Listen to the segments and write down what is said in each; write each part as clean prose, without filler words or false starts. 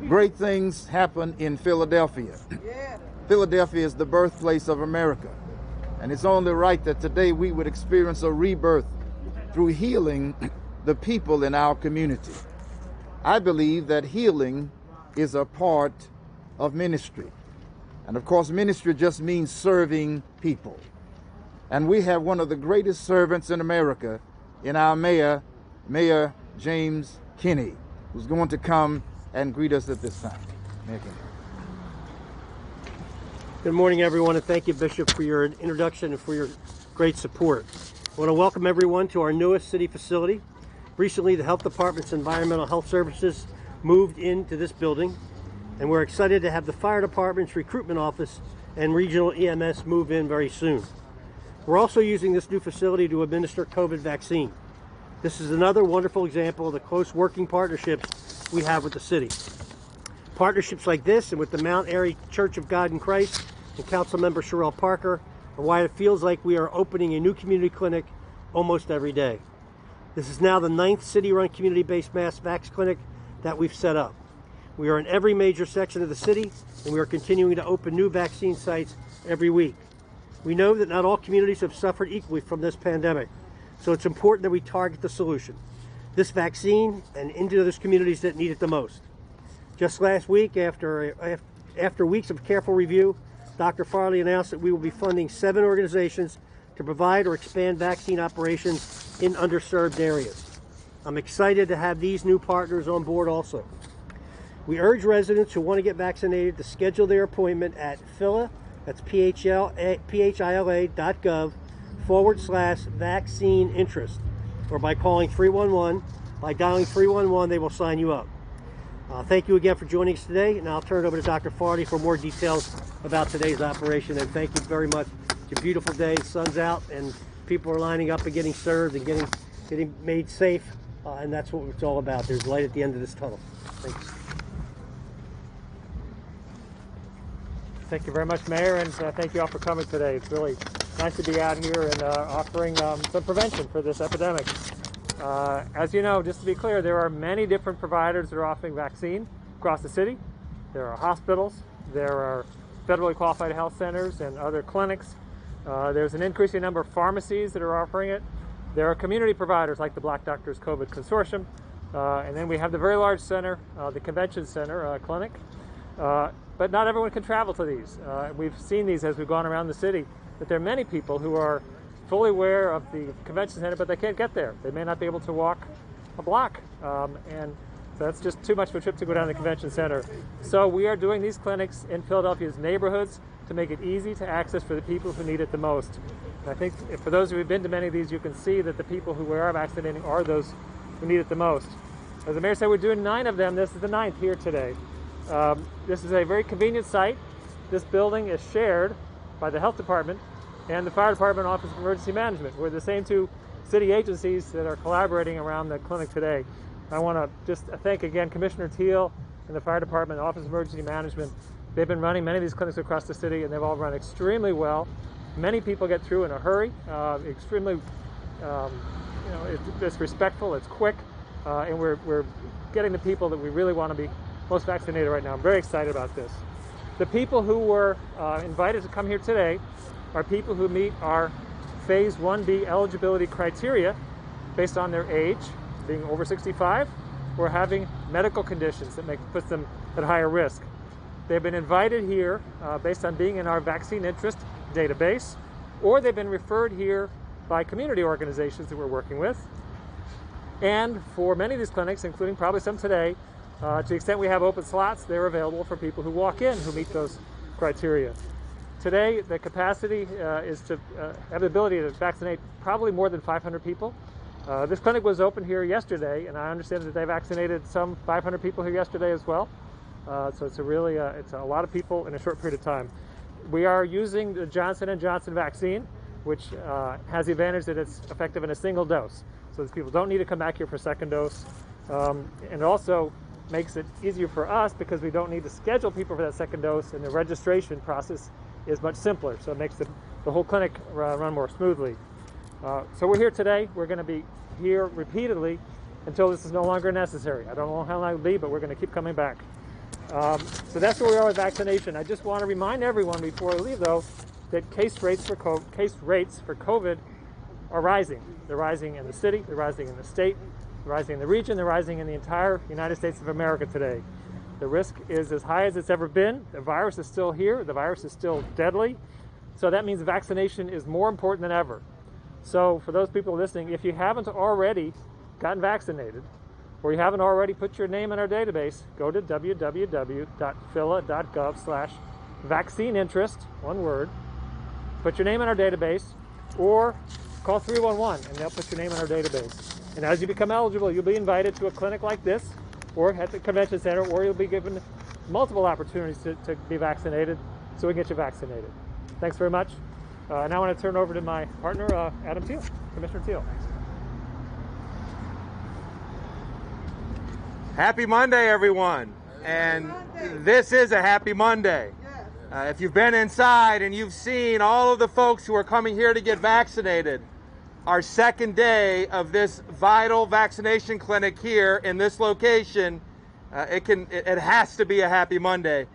Great things happen in Philadelphia. Philadelphia is the birthplace of America, and it's only right that today we would experience a rebirth through healing the people in our community. I believe that healing is a part of ministry. And of course, ministry just means serving people. And we have one of the greatest servants in America in our mayor, Mayor James Kenney, who's going to come and greet us at this time. Mayor Kenney. Good morning, everyone, and thank you, Bishop, for your introduction and for your great support. I want to welcome everyone to our newest city facility. Recently, the Health Department's Environmental Health Services moved into this building, and we're excited to have the Fire Department's Recruitment Office and Regional EMS move in very soon. We're also using this new facility to administer COVID vaccine. This is another wonderful example of the close working partnerships we have with the city. Partnerships like this and with the Mount Airy Church of God in Christ and Councilmember Cherelle Parker are why it feels like we are opening a new community clinic almost every day. This is now the 9th city-run community-based mass vax clinic that we've set up. We are in every major section of the city, and we are continuing to open new vaccine sites every week. We know that not all communities have suffered equally from this pandemic, so it's important that we target the solution, this vaccine, and into those communities that need it the most. Just last week, after weeks of careful review, Dr. Farley announced that we will be funding 7 organizations to provide or expand vaccine operations in underserved areas. I'm excited to have these new partners on board also. We urge residents who want to get vaccinated to schedule their appointment at phila, that's phila.gov/vaccine interest, or by calling 311. By dialing 311, they will sign you up. Thank you again for joining us today, and I'll turn it over to Dr. Farley for more details about today's operation. And thank you very much. It's a beautiful day, the sun's out, and people are lining up and getting served and getting made safe, and that's what it's all about. There's light at the end of this tunnel. Thanks. Thank you very much, Mayor, and thank you all for coming today. It's really nice to be out here and offering some prevention for this epidemic. As you know, just to be clear, there are many different providers that are offering vaccine across the city. There are hospitals, there are federally qualified health centers and other clinics. There's an increasing number of pharmacies that are offering it. There are community providers like the Black Doctors COVID Consortium. And then we have the very large center, the Convention Center clinic. But not everyone can travel to these. We've seen these as we've gone around the city, that there are many people who are fully aware of the Convention Center, but they can't get there. They may not be able to walk a block. And so that's just too much of a trip to go down to the Convention Center. So we are doing these clinics in Philadelphia's neighborhoods to make it easy to access for the people who need it the most. And I think for those who have been to many of these, you can see that the people who we are vaccinating are those who need it the most. As the mayor said, we're doing 9 of them. This is the 9th here today. This is a very convenient site. This building is shared by the Health Department and the Fire Department Office of Emergency Management. We're the same 2 city agencies that are collaborating around the clinic today. I want to just thank again Commissioner Thiel and the Fire Department Office of Emergency Management. They've been running many of these clinics across the city, and they've all run extremely well. Many people get through in a hurry. Extremely, it's respectful, it's quick, and we're getting the people that we really want to be most vaccinated right now. I'm very excited about this. The people who were invited to come here today are people who meet our Phase 1B eligibility criteria based on their age, being over 65, or having medical conditions that puts them at higher risk. They've been invited here based on being in our vaccine interest database, or they've been referred here by community organizations that we're working with. And for many of these clinics, including probably some today, to the extent we have open slots, they're available for people who walk in who meet those criteria. Today, the capacity is to have the ability to vaccinate probably more than 500 people. This clinic was open here yesterday, and I understand that they vaccinated some 500 people here yesterday as well. So it's it's a lot of people in a short period of time. We are using the Johnson & Johnson vaccine, which has the advantage that it's effective in a single dose. So these people don't need to come back here for a second dose. And it also makes it easier for us because we don't need to schedule people for that second dose, and the registration process is much simpler. So it makes the whole clinic run more smoothly. So we're here today. We're going to be here repeatedly until this is no longer necessary. I don't know how long it'll be, but we're going to keep coming back. So that's where we are with vaccination. I just want to remind everyone before we leave, though, that case rates for COVID are rising. They're rising in the city, they're rising in the state, they're rising in the region, they're rising in the entire United States of America today. The risk is as high as it's ever been. The virus is still here. The virus is still deadly. So that means vaccination is more important than ever. So for those people listening, if you haven't already gotten vaccinated, or you haven't already put your name in our database, go to www.phila.gov/vaccineinterest, one word, put your name in our database, or call 311 and they'll put your name in our database. And as you become eligible, you'll be invited to a clinic like this, or at the convention center, or you'll be given multiple opportunities to be vaccinated, so we can get you vaccinated. Thanks very much. Now I want to turn over to my partner, Adam Thiel, Commissioner Thiel. Happy Monday, everyone. And this is a happy Monday. If you've been inside and you've seen all of the folks who are coming here to get vaccinated, our second day of this vital vaccination clinic here in this location, it has to be a happy Monday.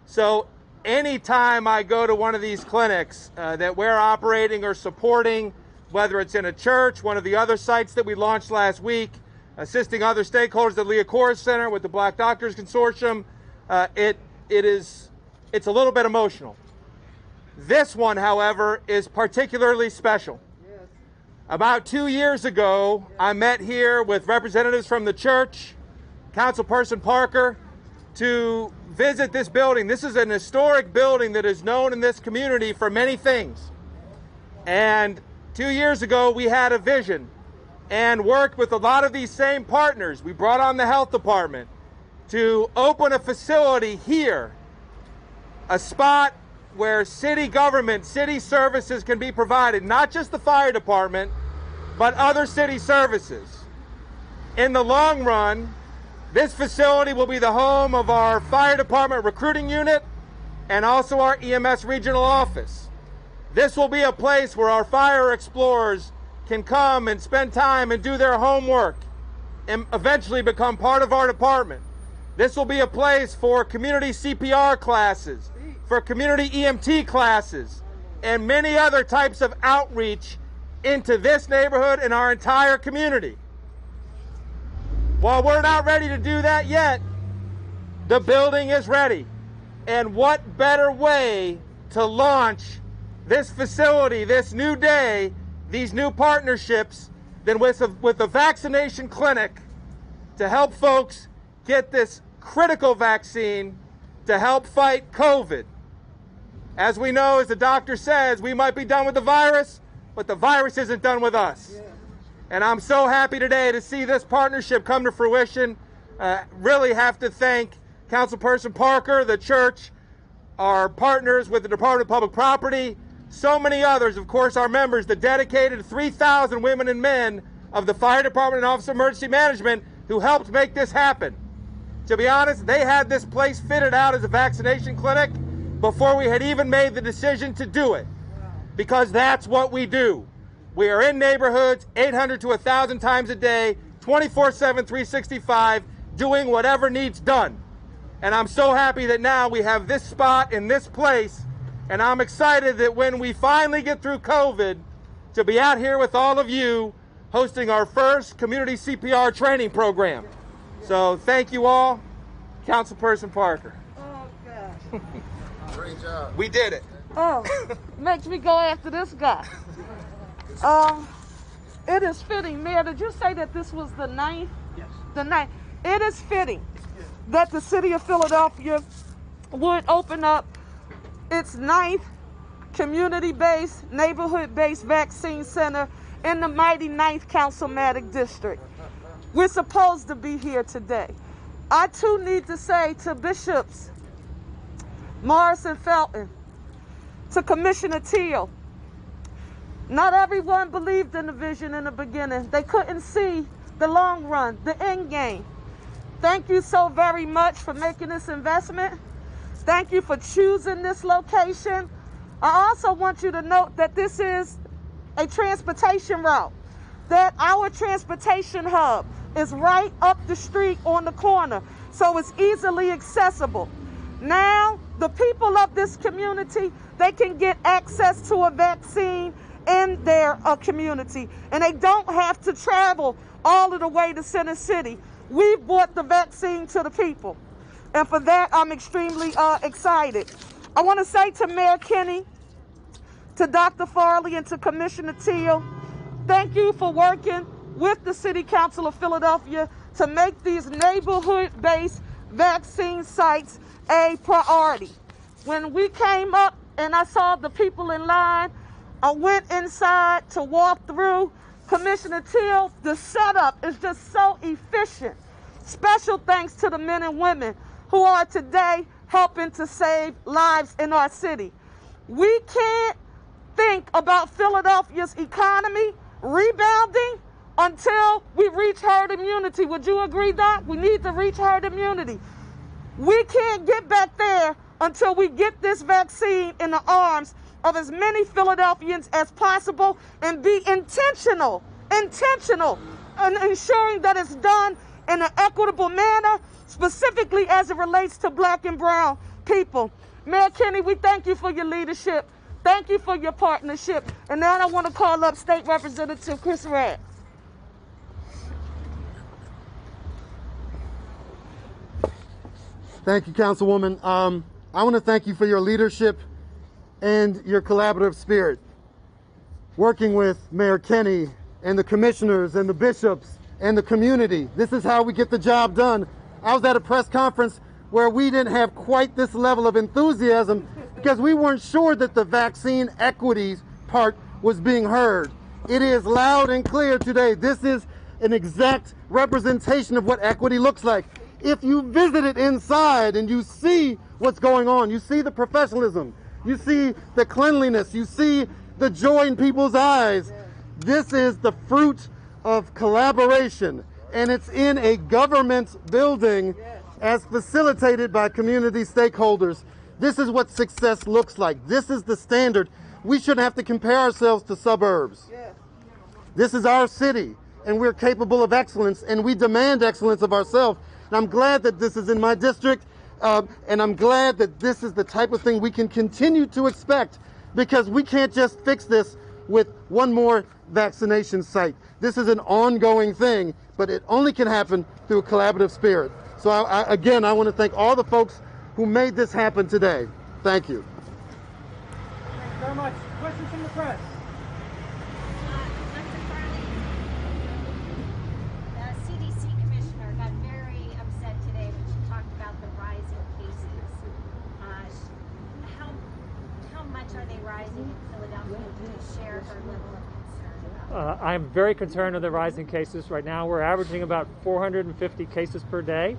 So anytime I go to one of these clinics that we're operating or supporting, whether it's in a church, one of the other sites that we launched last week, assisting other stakeholders at Leah Corrs Center with the Black Doctors Consortium, it's a little bit emotional. This one, however, is particularly special. About 2 years ago, I met here with representatives from the church, Councilperson Parker, to visit this building. This is an historic building that is known in this community for many things. And 2 years ago, we had a vision and worked with a lot of these same partners. We brought on the health department to open a facility here, a spot where city government, city services can be provided, not just the fire department, but other city services. In the long run, this facility will be the home of our fire department recruiting unit and also our EMS regional office. This will be a place where our fire explorers can come and spend time and do their homework and eventually become part of our department. This will be a place for community CPR classes, for community EMT classes, and many other types of outreach into this neighborhood and our entire community. While we're not ready to do that yet, the building is ready. And what better way to launch this facility, this new day, these new partnerships, than with a vaccination clinic to help folks get this critical vaccine to help fight COVID. As we know, as the doctor says, we might be done with the virus, but the virus isn't done with us. And I'm so happy today to see this partnership come to fruition. Really have to thank Councilperson Parker, the church, our partners with the Department of Public Property, so many others, of course, our members, the dedicated 3,000 women and men of the Fire Department and Office of Emergency Management who helped make this happen. To be honest, they had this place fitted out as a vaccination clinic before we had even made the decision to do it, because that's what we do. We are in neighborhoods 800 to 1,000 times a day, 24/7, 365, doing whatever needs done. And I'm so happy that now we have this spot in this place. And I'm excited that when we finally get through COVID, to be out here with all of you hosting our first community CPR training program. So thank you all. Councilperson Parker. Oh, gosh. Great job. We did it. Oh, makes me go after this guy. It is fitting. Mayor, did you say that this was the 9th? Yes. The 9th. It is fitting that the city of Philadelphia would open up its 9th community-based, neighborhood-based vaccine center in the mighty 9th Councilmanic District. We're supposed to be here today. I too need to say to Bishops Morris and Felton, to Commissioner Thiel, not everyone believed in the vision in the beginning. They couldn't see the long run, the end game. Thank you so very much for making this investment. Thank you for choosing this location. I also want you to note that this is a transportation route, that our transportation hub is right up the street on the corner, so it's easily accessible. Now, the people of this community, they can get access to a vaccine in their community, and they don't have to travel all of the way to Center City. We've brought the vaccine to the people, and for that, I'm extremely excited. I want to say to Mayor Kenney, to Dr. Farley, and to Commissioner Thiel, thank you for working with the City Council of Philadelphia to make these neighborhood-based vaccine sites a priority. When we came up and I saw the people in line, I went inside to walk through. Commissioner Thiel, the setup is just so efficient. Special thanks to the men and women who are today helping to save lives in our city. We can't think about Philadelphia's economy rebounding until we reach herd immunity. Would you agree, Doc? We need to reach herd immunity. We can't get back there until we get this vaccine in the arms of as many Philadelphians as possible and be intentional in ensuring that it's done in an equitable manner, specifically as it relates to Black and brown people. Mayor Kenney, we thank you for your leadership. Thank you for your partnership. And now I want to call up State Representative Chris Radd. Thank you, Councilwoman. I want to thank you for your leadership and your collaborative spirit. Working with Mayor Kenney and the commissioners and the bishops and the community. This is how we get the job done. I was at a press conference where we didn't have quite this level of enthusiasm because we weren't sure that the vaccine equities part was being heard. It is loud and clear today. This is an exact representation of what equity looks like. If you visit it inside and you see what's going on, you see the professionalism, you see the cleanliness, you see the joy in people's eyes. This is the fruit of collaboration, and it's in a government building as facilitated by community stakeholders. This is what success looks like. This is the standard. We shouldn't have to compare ourselves to suburbs. This is our city, and we're capable of excellence, and we demand excellence of ourselves. And I'm glad that this is in my district, and I'm glad that this is the type of thing we can continue to expect, because we can't just fix this with one more vaccination site. This is an ongoing thing, but it only can happen through a collaborative spirit. So again, I want to thank all the folks who made this happen today. Thank you. Thank you very much. Questions from the press? Dr. Farley, the CDC commissioner got very upset today when she talked about the rising cases. How much are they rising in Philadelphia? Do you share her level of concern about that? I'm very concerned with the rising cases. Right now we're averaging about 450 cases per day.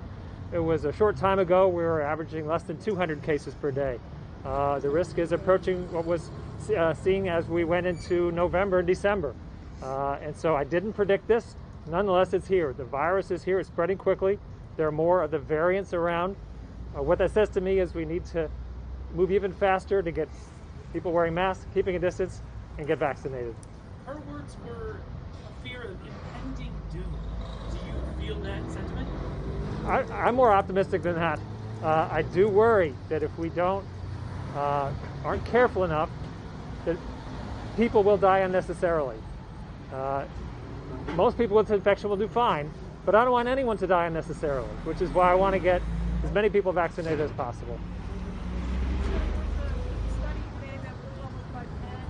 It was a short time ago we were averaging less than 200 cases per day. The risk is approaching what was seen as we went into November and December. And so I didn't predict this. Nonetheless, it's here. The virus is here. It's spreading quickly. There are more of the variants around. What that says to me is we need to move even faster to get people wearing masks, keeping a distance, and get vaccinated. Her words were a fear of impending doom. Do you feel that sentiment? I'm more optimistic than that. I do worry that if we aren't careful enough, that people will die unnecessarily. Most people with infection will do fine, but I don't want anyone to die unnecessarily, which is why I want to get as many people vaccinated as possible. Study today that was published by Penn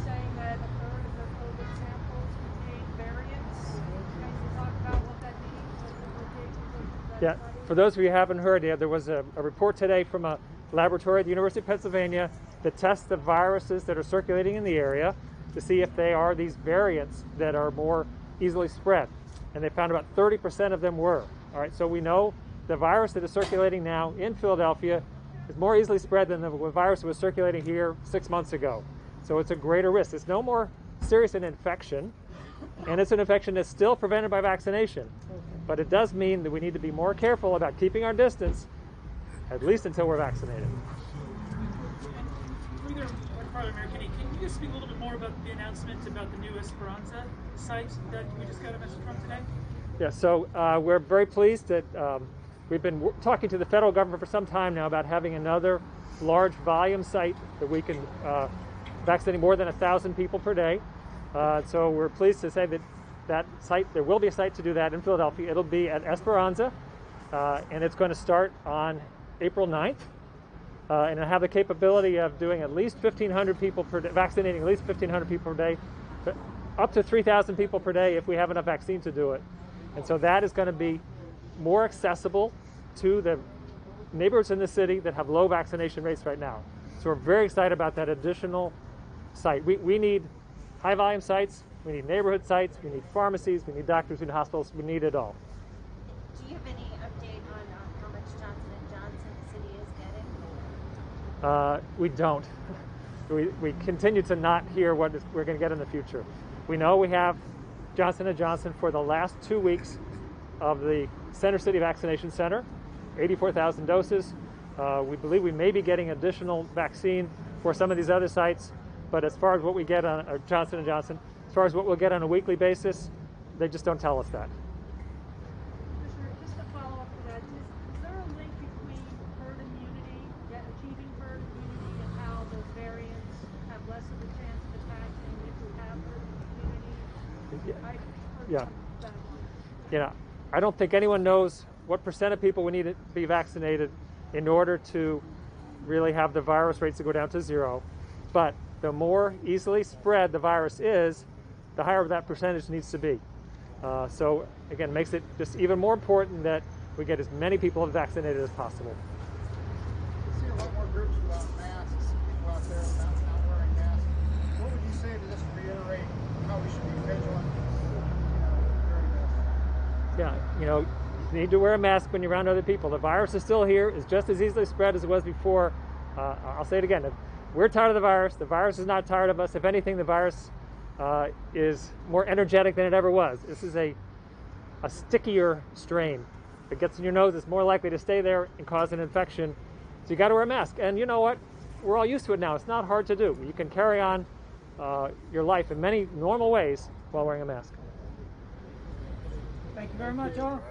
saying that a third of their COVID samples contain variants. Can you talk about what that means? Yeah, for those of you who haven't heard, there was a report today from a laboratory at the University of Pennsylvania that tests the viruses that are circulating in the area to see if they are these variants that are more easily spread. And they found about 30% of them were. All right, so we know the virus that is circulating now in Philadelphia is more easily spread than the virus that was circulating here 6 months ago. So it's a greater risk. It's no more serious an infection, and it's an infection that's still prevented by vaccination. But it does mean that we need to be more careful about keeping our distance, at least until we're vaccinated. Mayor Kenney, can you just speak a little bit more about the announcement about the new Esperanza site that we just got a message from today? Yeah, so we're very pleased that we've been talking to the federal government for some time now about having another large volume site that we can vaccinate more than 1,000 people per day. So we're pleased to say that that site, there will be a site to do that in Philadelphia. It'll be at Esperanza, and it's going to start on April 9th. And it'll have the capability of doing at least 1,500 people per day, vaccinating at least 1,500 people per day, up to 3,000 people per day if we have enough vaccine to do it. And so that is going to be more accessible to the neighborhoods in the city that have low vaccination rates right now. So we're very excited about that additional site. We need high volume sites, we need neighborhood sites, we need pharmacies, we need doctors, we need hospitals, we need it all. Do you have any update on how much Johnson & Johnson the city is getting? We don't. We continue to not hear what we're going to get in the future. We know we have Johnson & Johnson for the last 2 weeks of the Center City Vaccination Center, 84,000 doses. We believe we may be getting additional vaccine for some of these other sites, but as far as what we get on Johnson & Johnson, as far as what we'll get on a weekly basis, they just don't tell us that. Commissioner, just to follow up to that, is there a link between herd immunity, achieving herd immunity, and how those variants have less of a chance of attacking if we have herd immunity? Yeah. You know, I don't think anyone knows what percent of people we need to be vaccinated in order to really have the virus rates to go down to zero. But the more easily spread the virus is, the higher that percentage needs to be. So again, makes it just even more important that we get as many people vaccinated as possible. We see a lot more groups without masks, people out there not wearing masks. What would you say to just reiterate how we should be vigilant during this? Yeah, you know, you need to wear a mask when you're around other people. The virus is still here, is just as easily spread as it was before. I'll say it again, we're tired of the virus is not tired of us. If anything, the virus is more energetic than it ever was. This is a stickier strain. If it gets in your nose, it's more likely to stay there and cause an infection. So you got to wear a mask. And you know what? We're all used to it now. It's not hard to do. You can carry on your life in many normal ways while wearing a mask. Thank you very much, all.